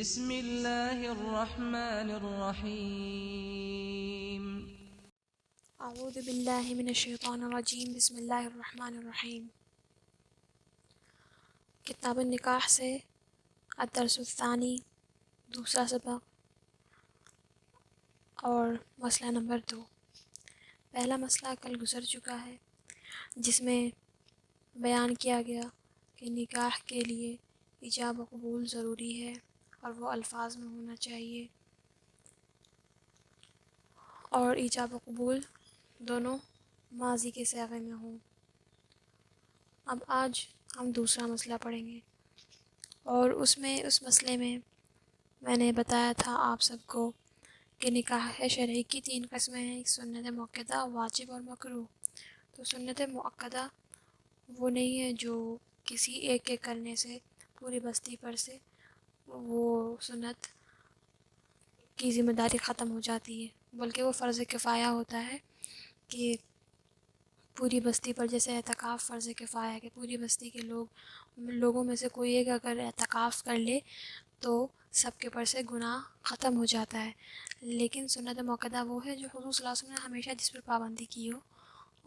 بسم الله الرحمن الرحيم. اعوذ باللہ من الشیطان الرجیم، بسم اللہ الرحمن الرحیم۔ کتاب النکاح سے الدرس الثانی، دوسرا سبق اور مسئلہ نمبر 2۔ پہلا مسئلہ کل گزر چکا ہے، جس میں بیان کیا گیا کہ نکاح کے لیے ایجاب و قبول ضروری ہے اور وہ الفاظ میں ہونا چاہیے، اور ایجاب و قبول دونوں ماضی کے صیغے میں ہوں۔ اب آج ہم دوسرا مسئلہ پڑھیں گے، اور اس مسئلے میں میں نے بتایا تھا آپ سب کو کہ نکاح شرعی کی 3 قسمیں ہیں، سنت مؤکدہ، واجب اور مکروہ۔ تو سنت مؤکدہ وہ نہیں ہے جو کسی ایک کے کرنے سے پوری بستی پر سے وہ سنت کی ذمہ داری ختم ہو جاتی ہے، بلکہ وہ فرض کفایہ ہوتا ہے کہ پوری بستی پر، جیسے اعتکاف فرض کفایہ ہے کہ پوری بستی کے لوگوں میں سے کوئی ایک اگر اعتکاف کر لے تو سب کے پر سے گناہ ختم ہو جاتا ہے۔ لیکن سنت مؤکدہ وہ ہے جو حضور صلی اللہ علیہ وسلم نے ہمیشہ جس پر پابندی کی ہو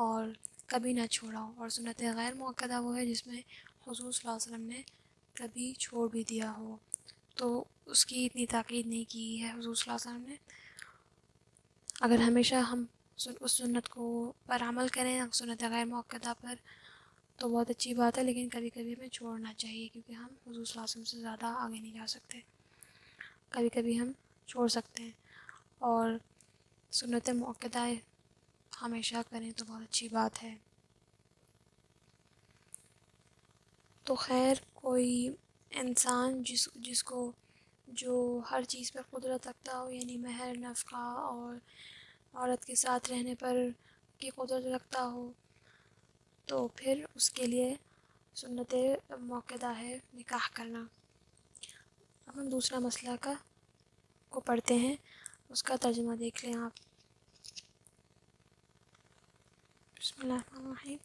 اور کبھی نہ چھوڑا ہو، اور سنت غیر مؤکدہ وہ ہے جس میں حضور صلی اللہ علیہ وسلم نے کبھی چھوڑ بھی دیا ہو تو اس کی اتنی تاکید نہیں کی ہے حضور صلی اللہ علیہ وسلم نے۔ اگر ہمیشہ ہم اس سنت کو پر عمل کریں، سنت غیر مؤکدہ پر، تو بہت اچھی بات ہے، لیکن کبھی کبھی ہمیں چھوڑنا چاہیے، کیونکہ ہم حضور صلی اللہ علیہ وسلم سے زیادہ آگے نہیں جا سکتے، کبھی کبھی ہم چھوڑ سکتے ہیں، اور سنت مؤکدہ ہمیشہ کریں تو بہت اچھی بات ہے۔ تو خیر کوئی انسان جس کو جو ہر چیز پر قدرت رکھتا ہو، یعنی مہر، نفقہ اور عورت کے ساتھ رہنے پر کی قدرت رکھتا ہو، تو پھر اس کے لیے سنت مؤکدہ ہے نکاح کرنا۔ اب ہم دوسرا مسئلہ کو پڑھتے ہیں، اس کا ترجمہ دیکھ لیں آپ۔ بسم اللہ الرحمن الرحیم۔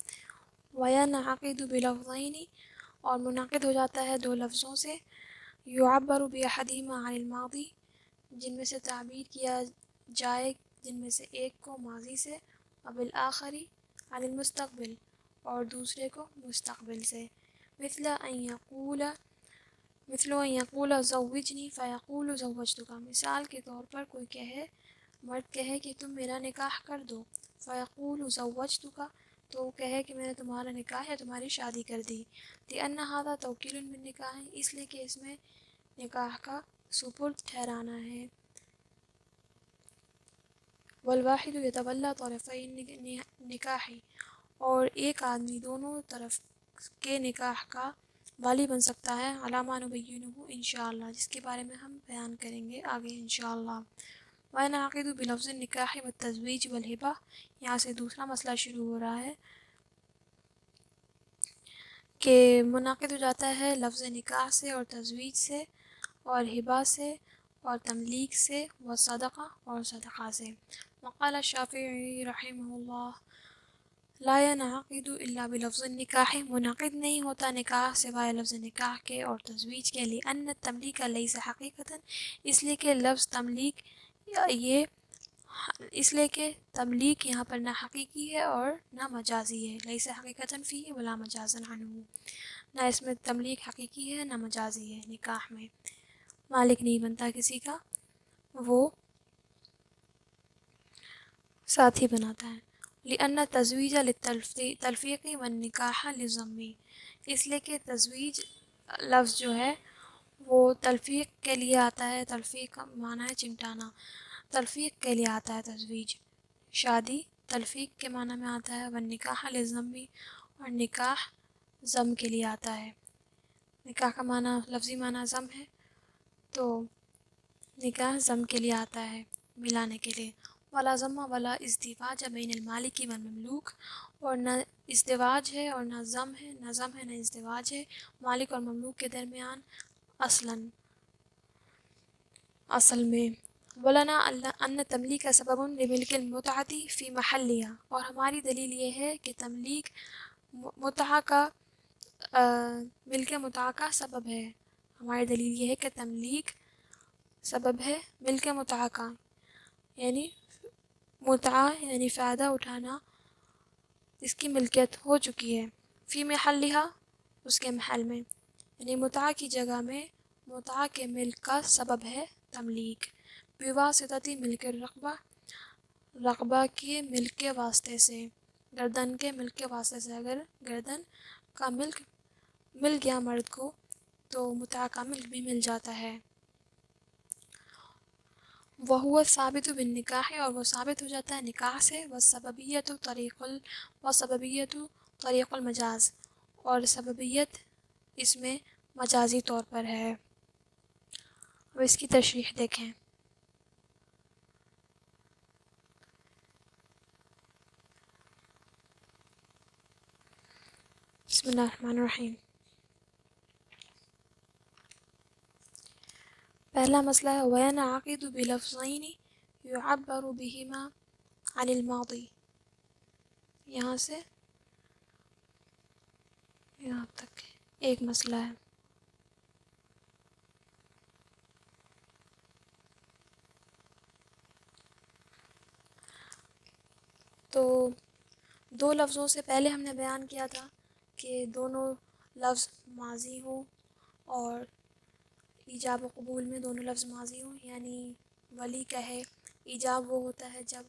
وَيَنْعَقِدُ بِلَفْظَيْنِ، اور منعقد ہو جاتا ہے 2 لفظوں سے، يُعَبَّرُ بِأَحَدِهِمَا عَنِ الْمَاضِي، جن میں سے تعبیر کیا جائے جن میں سے ایک کو ماضی سے، وَبِالْآخَرِ عَنِ الْمُسْتَقْبِلِ، اور دوسرے کو مستقبل سے، مثل أن يقول زوجنی فیقول زوجتک، مثال کے طور پر کوئی مرد کہے کہ تم میرا نکاح کر دو، فیقول زوجتک، تو وہ کہے کہ میں نے تمہارا نکاح یا تمہاری شادی کر دی، لأن هذا توکیل بالنکاح، اس لیے کہ اس میں نکاح کا سپرد ٹھہرانا ہے۔ والواحد یتولی طرفی النکاح، اور ایک آدمی دونوں طرف کے نکاح کا والی بن سکتا ہے، علی ما نبینہ انشاءاللہ، جس کے بارے میں ہم بیان کریں گے آگے انشاءاللہ۔ وَيَنْعَقِدُ بِلَفْظِ النِّكَاحِ وَالتَّزْوِيجِ وَالْهِبَةِ، یہاں سے دوسرا مسئلہ شروع ہو رہا ہے کہ منعقد ہو جاتا ہے لفظ نکاح سے اور تزویج سے اور ہبہ سے اور تملیک سے، وصدقہ اور صدقہ سے۔ وقال الشافعی رحمہ اللہ لا ينعقد الا بلفظ النکاح، منعقد نہیں ہوتا نکاح سوائے لفظ نکاح کے اور تزویج کے، لأن التملیک لیس حقیقتا، اس لیے کہ لفظ تملیک یہاں پر نہ حقیقی ہے اور نہ مجازی ہے، لیس حقیقتا فیہ ولا مجازا عنہ، نہ اس میں تملیک حقیقی ہے نہ مجازی ہے، نکاح میں مالک نہیں بنتا کسی کا، وہ ساتھی بناتا ہے۔ لأن التزویج للتلفیق والنکاح للضم، اس لیے کہ تزویج لفظ جو ہے وہ تلفیق کے لیے آتا ہے، تلفیق کا معنی ہے چمٹانا، تلفیق کے لیے آتا ہے تزویج، شادی تلفیق کے معنی میں آتا ہے، والنکاح للضم، اور نکاح ضم کے لیے آتا ہے۔ نکاح کا معنی لفظی معنی ضم ہے، تو نکاح ضم کے لیے آتا ہے، ملانے کے لیے۔ ولا ضم ولا ازدواج بین المالک والمملوک، اور نہ ازدواج ہے اور نہ ضم ہے، نہ ضم ہے نہ ازدواج ہے مالک اور مملوک کے درمیان اصل میں۔ ولنا ان تملیک سبب لملک المتعۃ فی محلها، اور ہماری دلیل یہ ہے کہ تملیک ملک متعہ کا سبب ہے، ہماری دلیل یہ ہے کہ تملیک سبب ہے ملک متعہ کا، یعنی متعہ یعنی فائدہ اٹھانا اس کی ملکیت ہو چکی ہے، فی محلہا اس کے محل میں، یعنی متعہ کی جگہ میں متعہ کے ملک کا سبب ہے تملیک، بواسطتی ملک الرقبہ، رقبہ کے ملک کے واسطے سے، گردن کے ملک کے واسطے سے، اگر گردن کا ملک مل گیا مرد کو تو متعہ کا ملک بھی مل جاتا ہے۔ وَهُوَ ثابت بالنکاح، اور وہ ثابت ہو جاتا ہے نکاح سے، وسببیت طریق المجاز، اور سببیت اس میں مجازی طور پر ہے۔ اب اس کی تشریح دیکھیں۔ بسم اللہ الرحمن الرحیم۔ پہلا مسئلہ ہے وَيَنْعَقِدُ بِلَفْظَيْنِ يُعَبَّرُ بِهِمَا عَنِ الْمَاضِي، یہاں سے یہاں تک ایک مسئلہ ہے۔ تو دو لفظوں سے پہلے ہم نے بیان کیا تھا کہ دونوں لفظ ماضی ہوں اور ایجاب و قبول میں دونوں لفظ ماضی ہوں، یعنی ولی کہے، ایجاب وہ ہوتا ہے جب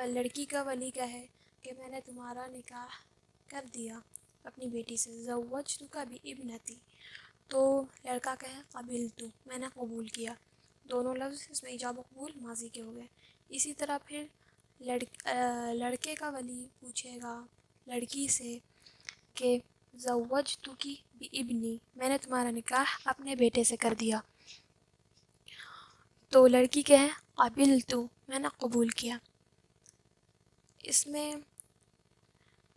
لڑکی کا ولی کہے کہ میں نے تمہارا نکاح کر دیا اپنی بیٹی سے، زوجتک بابنتی، تو لڑکا کہے قبلت، میں نے قبول کیا، دونوں لفظ اس میں ایجاب و قبول ماضی کے ہو گئے۔ اسی طرح پھر لڑکے کا ولی پوچھے گا لڑکی سے کہ زوجتک بابنی، میں نے تمہارا نکاح اپنے بیٹے سے کر دیا، تو لڑکی کہے قبلت، میں نے قبول کیا۔ اس میں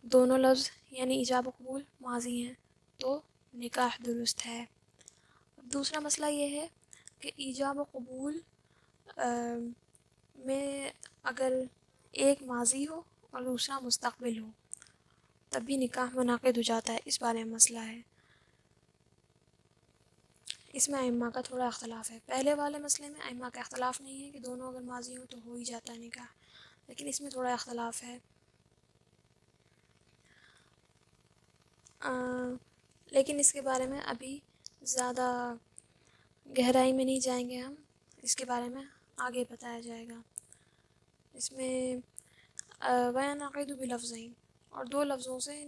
دونوں لفظ یعنی ایجاب و قبول ماضی ہیں تو نکاح درست ہے۔ دوسرا مسئلہ یہ ہے کہ ایجاب و قبول میں اگر ایک ماضی ہو اور دوسرا مستقبل ہو تب بھی نکاح منعقد ہو جاتا ہے، اس بارے میں مسئلہ ہے۔ اس میں ائمہ کا تھوڑا اختلاف ہے۔ پہلے والے مسئلے میں ائمہ کا اختلاف نہیں ہے کہ دونوں اگر ماضی ہوں تو ہو ہی جاتا ہے نکاح، لیکن اس میں تھوڑا اختلاف ہے۔ لیکن اس کے بارے میں ابھی زیادہ گہرائی میں نہیں جائیں گے ہم، اس کے بارے میں آگے بتایا جائے گا۔ اس میں وَيَنْعَقِدُ بِلَفْظَيْنِ، اور دو لفظوں سے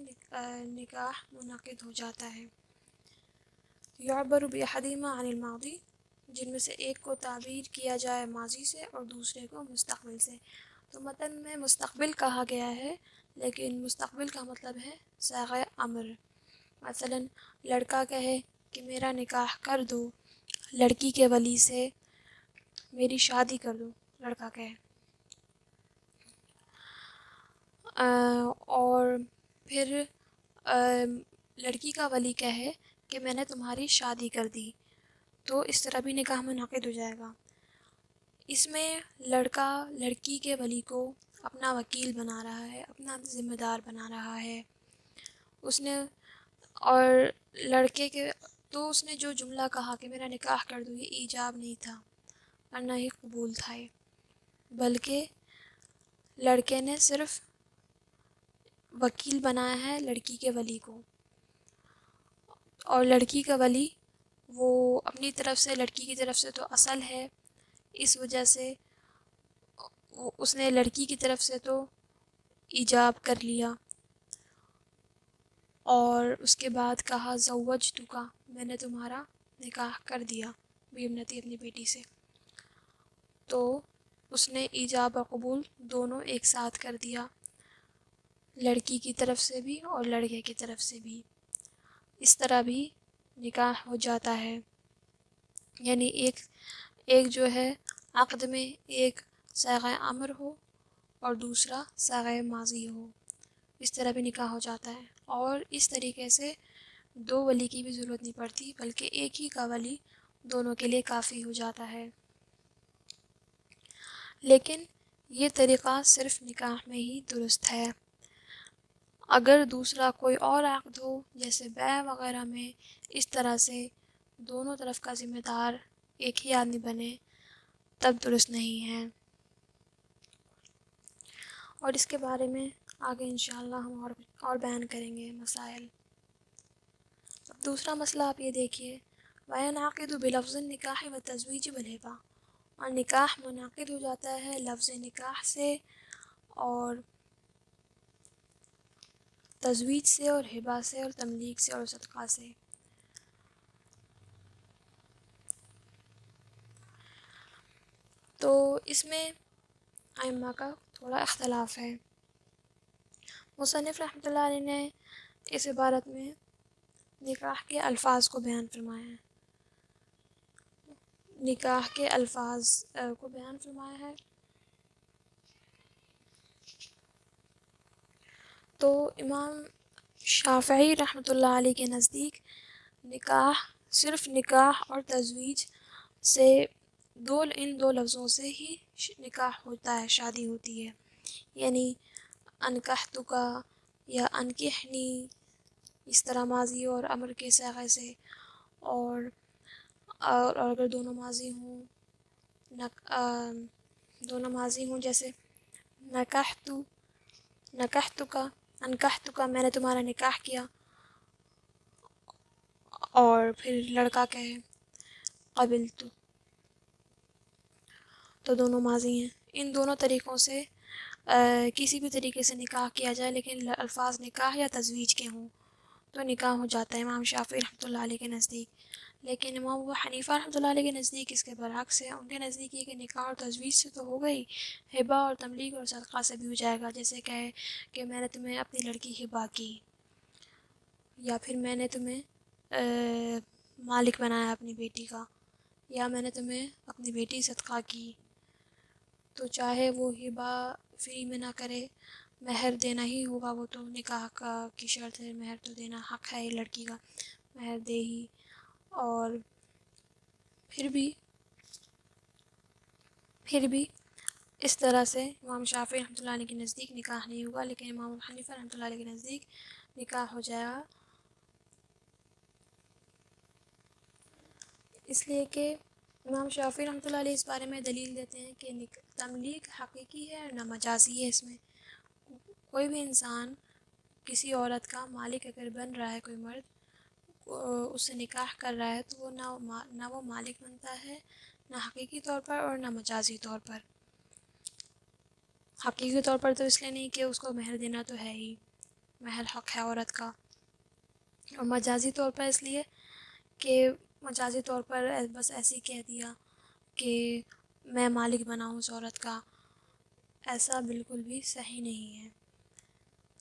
نکاح منعقد ہو جاتا ہے۔ يُعَبَّرُ بِأَحَدِهِمَا عَنِ الْمَاضِي، جن میں سے ایک کو تعبیر کیا جائے ماضی سے اور دوسرے کو مستقبل سے۔ تو متن میں مستقبل کہا گیا ہے، لیکن مستقبل کا مطلب ہے صیغہ امر۔ مثلا لڑکا کہے کہ میرا نکاح کر دو لڑکی کے ولی سے، میری شادی کر دو، لڑکا کہے، اور پھر لڑکی کا ولی کہے کہ میں نے تمہاری شادی کر دی، تو اس طرح بھی نکاح منعقد ہو جائے گا۔ اس میں لڑکا لڑکی کے ولی کو اپنا وکیل بنا رہا ہے، اپنا ذمہ دار بنا رہا ہے، اس نے اور لڑکے کے تو اس نے جو جملہ کہا کہ میرا نکاح کر دو، یہ ایجاب نہیں تھا اور نہ ہی قبول تھا یہ، بلکہ لڑکے نے صرف وکیل بنایا ہے لڑکی کے ولی کو، اور لڑکی کا ولی وہ اپنی طرف سے، لڑکی کی طرف سے تو اصل ہے، اس وجہ سے اس نے لڑکی کی طرف سے تو ایجاب کر لیا، اور اس کے بعد کہا زوجتک، میں نے تمہارا نکاح کر دیا بابنتی، اپنی بیٹی سے، تو اس نے ایجاب و قبول دونوں ایک ساتھ کر دیا، لڑکی کی طرف سے بھی اور لڑکے کی طرف سے بھی۔ اس طرح بھی نکاح ہو جاتا ہے، یعنی ایک جو ہے عقد میں ایک صیغہ امر ہو اور دوسرا صیغہ ماضی ہو، اس طرح بھی نکاح ہو جاتا ہے۔ اور اس طریقے سے دو ولی کی بھی ضرورت نہیں پڑتی، بلکہ ایک ہی کا ولی دونوں کے لیے کافی ہو جاتا ہے۔ لیکن یہ طریقہ صرف نکاح میں ہی درست ہے۔ اگر دوسرا کوئی اور عقد ہو جیسے بیع وغیرہ میں اس طرح سے دونوں طرف کا ذمہ دار ایک ہی آدمی بنے، تب درست نہیں ہے۔ اور اس کے بارے میں آگے انشاءاللہ ہم اور بیان کریں گے مسائل۔ اب دوسرا مسئلہ آپ یہ دیکھیے، وَيَنْعَقِدُ بِلَفْظِ النِّكَاحِ وَالتَّزْوِيجِ وَالْهِبَةِ، اور نکاح منعقد ہو جاتا ہے لفظ نکاح سے اور تزویج سے اور ہبہ سے اور تملیک سے اور صدقہ سے۔ تو اس میں ائمہ کا تھوڑا اختلاف ہے۔ مصنف رحمۃ اللہ علیہ نے اس عبارت میں نکاح کے الفاظ کو بیان فرمایا ہے، نکاح کے الفاظ کو بیان فرمایا ہے۔ تو امام شافعی رحمۃ اللہ علیہ کے نزدیک نکاح صرف نکاح اور تزویج سے ان دو لفظوں سے ہی نکاح ہوتا ہے، شادی ہوتی ہے، یعنی انکحتک یا انکحنی، اس طرح ماضی اور امر کے صیغے سے، اور اگر دونوں ماضی ہوں جیسے نکحتک، انکحتک میں نے تمہارا نکاح کیا، اور پھر لڑکا کہے قبلت، تو دونوں ماضی ہیں۔ ان دونوں طریقوں سے کسی بھی طریقے سے نکاح کیا جائے لیکن الفاظ نکاح یا تزویج کے ہوں تو نکاح ہو جاتا ہے امام شافعی رحمۃ اللہ علیہ کے نزدیک۔ لیکن امام ابو حنیفہ رحمۃ اللہ علیہ کے نزدیک اس کے برعکس ہے، ان کے نزدیک یہ کہ نکاح اور تزویج سے تو ہو گئی، ہبہ اور تملیک اور صدقہ سے بھی ہو جائے گا، جیسے کہے کہ میں نے تمہیں اپنی لڑکی ہبہ کی، یا پھر میں نے تمہیں مالک بنایا اپنی بیٹی کا، یا میں نے تمہیں اپنی بیٹی صدقہ کی، تو چاہے وہ ہبہ فری میں نہ کرے، مہر دینا ہی ہوگا، وہ تو نکاح کی شرط ہے، مہر تو دینا حق ہے لڑکی کا، مہر دے ہی۔ اور پھر بھی اس طرح سے امام شافعی رحمۃ اللہ علیہ کے نزدیک نکاح نہیں ہوگا، لیکن امام ابو حنیفہ رحمۃ اللہ علیہ کے نزدیک نکاح ہو جائے گا، اس لیے کہ امام شافعی رحمۃ اللہ علیہ اس بارے میں دلیل دیتے ہیں کہ تملیک حقیقی ہے اور نہ مجازی ہے۔ اس میں کوئی بھی انسان کسی عورت کا مالک اگر بن رہا ہے، کوئی مرد اس سے نکاح کر رہا ہے، تو وہ نہ وہ مالک بنتا ہے، نہ حقیقی طور پر اور نہ مجازی طور پر۔ حقیقی طور پر تو اس لیے نہیں کہ اس کو مہر دینا تو ہے ہی، مہر حق ہے عورت کا، اور مجازی طور پر اس لیے کہ مجازی طور پر بس ایسے ہی کہہ دیا کہ میں مالک بنا ہوں اس عورت کا، ایسا بالکل بھی صحیح نہیں ہے،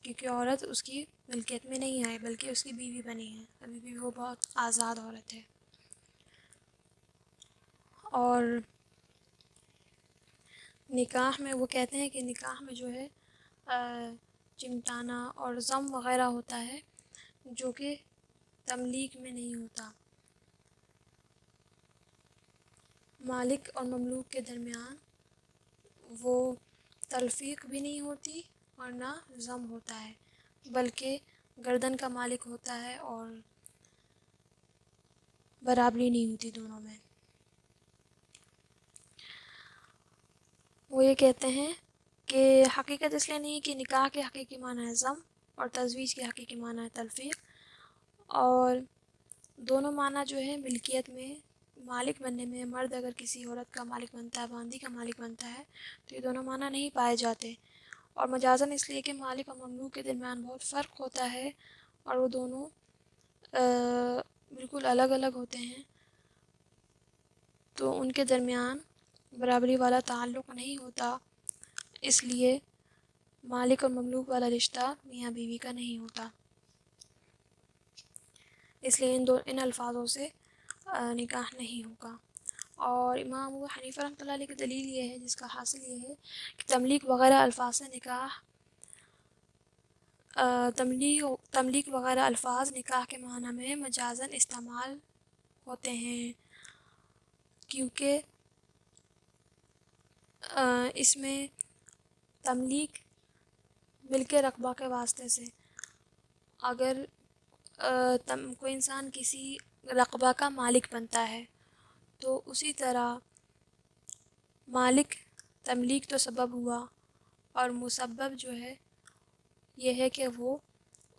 کیونکہ عورت اس کی ملکیت میں نہیں آئی بلکہ اس کی بیوی بنی ہے، ابھی بھی وہ بہت آزاد عورت ہے۔ اور نکاح میں وہ کہتے ہیں کہ نکاح میں جو ہے چمٹانا اور ضم وغیرہ ہوتا ہے جو کہ تملیک میں نہیں ہوتا، مالک اور مملوک کے درمیان وہ تلفیق بھی نہیں ہوتی اور نہ ضم ہوتا ہے، بلکہ گردن کا مالک ہوتا ہے اور برابری نہیں ہوتی دونوں میں۔ وہ یہ کہتے ہیں کہ حقیقت اس لیے نہیں کہ نکاح کے حقیقی معنی ہے ضم اور تزویج کے حقیقی معنی ہے تلفیق، اور دونوں معنی جو ہے ملکیت میں، مالک بننے میں، مرد اگر کسی عورت کا مالک بنتا ہے، باندی کا مالک بنتا ہے، تو یہ دونوں معنی نہیں پائے جاتے، اور مجازن اس لیے کہ مالک اور مملوک کے درمیان بہت فرق ہوتا ہے اور وہ دونوں بالکل الگ الگ ہوتے ہیں، تو ان کے درمیان برابری والا تعلق نہیں ہوتا، اس لیے مالک اور مملوک والا رشتہ میاں بیوی کا نہیں ہوتا، اس لیے ان الفاظوں سے نکاح نہیں ہوگا۔ اور امام ابو حنیفہ رحمۃ اللہ علیہ کی دلیل یہ ہے، جس کا حاصل یہ ہے کہ تملیک وغیرہ الفاظ سے نکاح تملیک وغیرہ الفاظ نکاح کے معنی میں مجازن استعمال ہوتے ہیں، کیونکہ اس میں تملیک ملک رقبہ کے واسطے سے، اگر کوئی انسان کسی رقبہ کا مالک بنتا ہے تو اسی طرح مالک تملیک تو سبب ہوا، اور مسبب جو ہے یہ ہے کہ وہ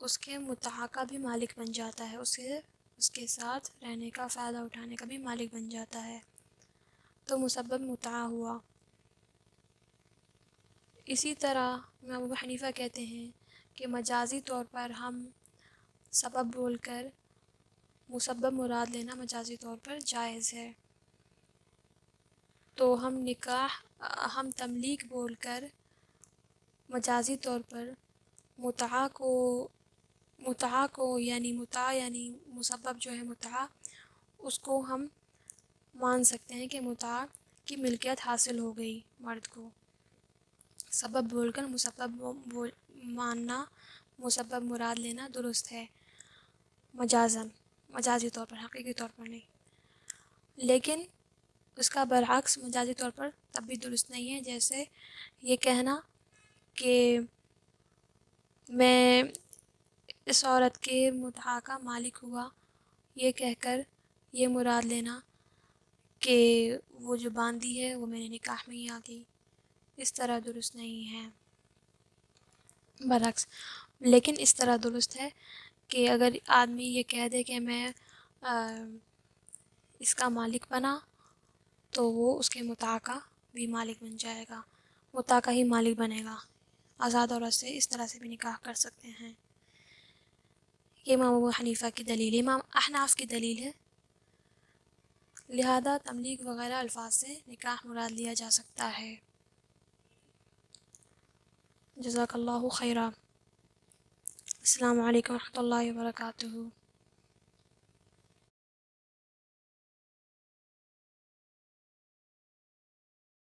اس کے متاع کا بھی مالک بن جاتا ہے، اس کے ساتھ رہنے کا فائدہ اٹھانے کا بھی مالک بن جاتا ہے، تو مسبب متاع ہوا۔ اسی طرح امام ابو حنیفہ کہتے ہیں کہ مجازی طور پر ہم سبب بول کر مسبب مراد لینا مجازی طور پر جائز ہے، تو ہم تملیک بول کر مجازی طور پر متاع کو یعنی مسبب جو ہے متاع، اس کو ہم مان سکتے ہیں کہ متاع کی ملکیت حاصل ہو گئی مرد کو۔ سبب بول کر مسبب ماننا، مسبب مراد لینا درست ہے مجازی طور پر، حقیقی طور پر نہیں۔ لیکن اس کا برعکس مجازی طور پر تب بھی درست نہیں ہے، جیسے یہ کہنا کہ میں اس عورت کے متاع کا مالک ہوا، یہ کہہ کر یہ مراد لینا کہ وہ جو باندھی ہے وہ میرے نکاح میں ہی آ گئی، اس طرح درست نہیں ہے۔ برعکس لیکن اس طرح درست ہے کہ اگر آدمی یہ کہہ دے کہ میں اس کا مالک بنا، تو وہ اس کے متاع کا بھی مالک بن جائے گا، متاع کا ہی مالک بنے گا، آزاد عورت سے اس طرح سے بھی نکاح کر سکتے ہیں۔ یہ امام ابو حنیفہ کی دلیل ہے، امام احناف کی دلیل ہے، لہذا تملیک وغیرہ الفاظ سے نکاح مراد لیا جا سکتا ہے۔ جزاک اللہ خیرا۔ السلام علیکم ورحمۃ اللہ وبرکاتہ۔